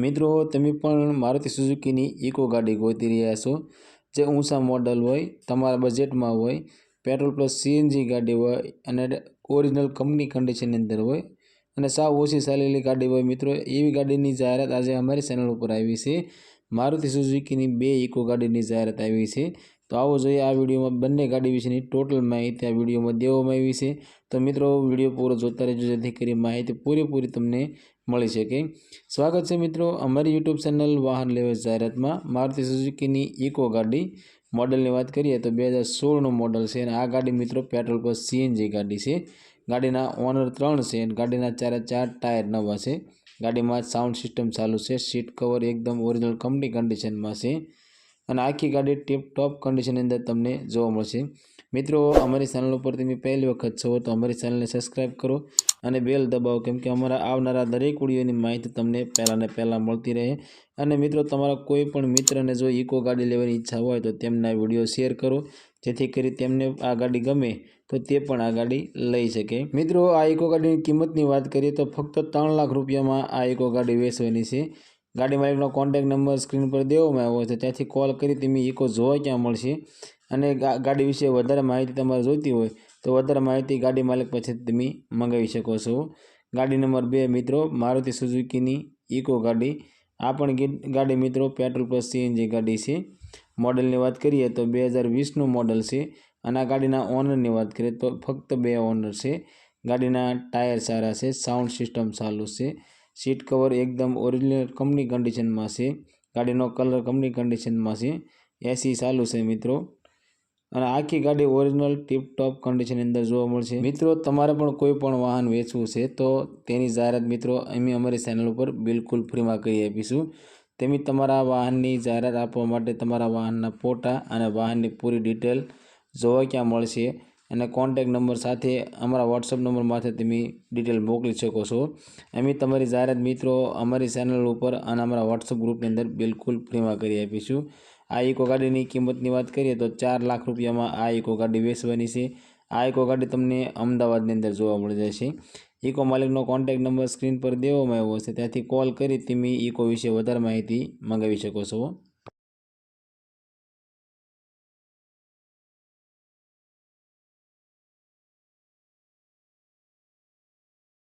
મિત્રો તમે પણ મારુતિ સુઝુકીની ઇકો ગાડી ગોતી રહ્યા છો જે ઊંચા મોડલ હોય, તમારા બજેટમાં હોય, પેટ્રોલ પ્લસ સીએનજી ગાડી હોય અને ઓરિજિનલ કંપની કન્ડિશનની અંદર હોય અને સાવ ઓછી ચાલેલી ગાડી હોય મિત્રો, એવી ગાડીની જાહેરાત આજે અમારી ચેનલ ઉપર આવી છે। મારુતિ સુઝુકીની 2 ઇકો ગાડીની જાહેરાત આવી છે। તો આવો જોઈએ આ વિડીયોમાં બંને ગાડી વિશેની ટોટલ માહિતી આ વિડીયોમાં દેવામાં આવી છે। તો મિત્રો વિડીયો પૂરો જોતા રહેજો જેથી કરી માહિતી પૂરેપૂરી તમને મળી શકે। સ્વાગત છે મિત્રો અમારી યુટ્યુબ ચેનલ વાહન લેવા જાહેરાતમાં। મારુતિ સુઝુકીની ઇકો ગાડી મોડલની વાત કરીએ તો 2016નું મોડલ છે અને આ ગાડી મિત્રો પેટ્રોલ પ્લસ સીએનજી ગાડી છે। ગાડીના ઓનર 3 છે અને ગાડીના 4 ટાયર નવા છે। ગાડીમાં સાઉન્ડ સિસ્ટમ ચાલુ છે, સીટ કવર એકદમ ઓરિજિનલ કંપની કન્ડિશનમાં છે અને આખી ગાડી ટીપ ટોપ કન્ડિશનની અંદર તમને જોવા મળશે। મિત્રો અમારી ચેનલ ઉપર તમે પહેલી વખત છો તો અમારી ચેનલને સબસ્ક્રાઈબ કરો અને બેલ દબાવો, કેમ કે અમારા આવનારા દરેક વિડીયોની માહિતી તમને પહેલાં મળતી રહે। અને મિત્રો તમારા કોઈ પણ મિત્રને જો ઇકો ગાડી લેવાની ઈચ્છા હોય તો તેમને આ વિડીયો શેર કરો જેથી કરી તેમને આ ગાડી ગમે તો તે પણ આ ગાડી લઈ શકે। મિત્રો આ ઇકો ગાડીની કિંમતની વાત કરીએ તો ફક્ત 3 લાખ રૂપિયામાં આ ઇકો ગાડી વેચવાની છે। ગાડી માલિકનો કોન્ટેક્ટ નંબર સ્ક્રીન પર દેવામાં આવ્યો છે, ત્યાંથી કોલ કરી તમે ઇકો જોવા ક્યાં મળશે અને ગાડી વિશે વધારે માહિતી તમારે જોઈતી હોય તો વધારે માહિતી ગાડી માલિક પાસેથી તમે મંગાવી શકો છો। ગાડી નંબર 2 મિત્રો મારુતિ સુઝુકીની ઇકો ગાડી, આ પણ ગાડી મિત્રો પેટ્રોલ પ્લસ સીએનજી ગાડી છે। મોડલની વાત કરીએ તો 2020નું મોડલ છે અને આ ગાડીના ઓનરની વાત કરીએ તો ફક્ત 2 ઓનર છે। ગાડીના ટાયર સારા છે, સાઉન્ડ સિસ્ટમ ચાલુ છે, સીટ કવર એકદમ ઓરિજિનલ કંપની કન્ડિશનમાં છે, ગાડીનો કલર કંપની કન્ડિશનમાં છે, એસી ચાલુ છે મિત્રો અને આખી ગાડી ઓરિજિનલ ટીપ ટોપ કન્ડિશનની અંદર જોવા મળશે। મિત્રો તમારે પણ કોઈ પણ વાહન વેચવું છે તો તેની જાહેરાત મિત્રો અમે અમારી ચેનલ ઉપર બિલકુલ ફ્રીમાં કરી આપીશું। તમે તમારા વાહનની જાહેરાત આપવા માટે તમારા વાહનના ફોટા અને વાહનની પૂરી ડિટેલ જોવા ક્યાં મળશે અને કોન્ટેક્ટ નંબર સાથે અમારા વોટ્સઅપ નંબર માથે તમે ડિટેલ મોકલી શકો છો। અમે તમારી જાહેરાત મિત્રો અમારી ચેનલ ઉપર અને અમારા વોટ્સઅપ ગ્રુપની અંદર બિલકુલ ફ્રીમાં કરી આપીશું। આ ઇકો ગાડીની કિંમતની વાત કરીએ તો 4 લાખ રૂપિયામાં આ ઇકો ગાડી વેચવાની છે। આ ઇકો ગાડી તમને અમદાવાદની અંદર જોવા મળી જશે। ઇકો માલિકનો કોન્ટેક્ટ નંબર સ્ક્રીન પર દેવામાં આવ્યો છે, ત્યાંથી કોલ કરી તમે ઇકો વિશે વધારે માહિતી મંગાવી શકો છો।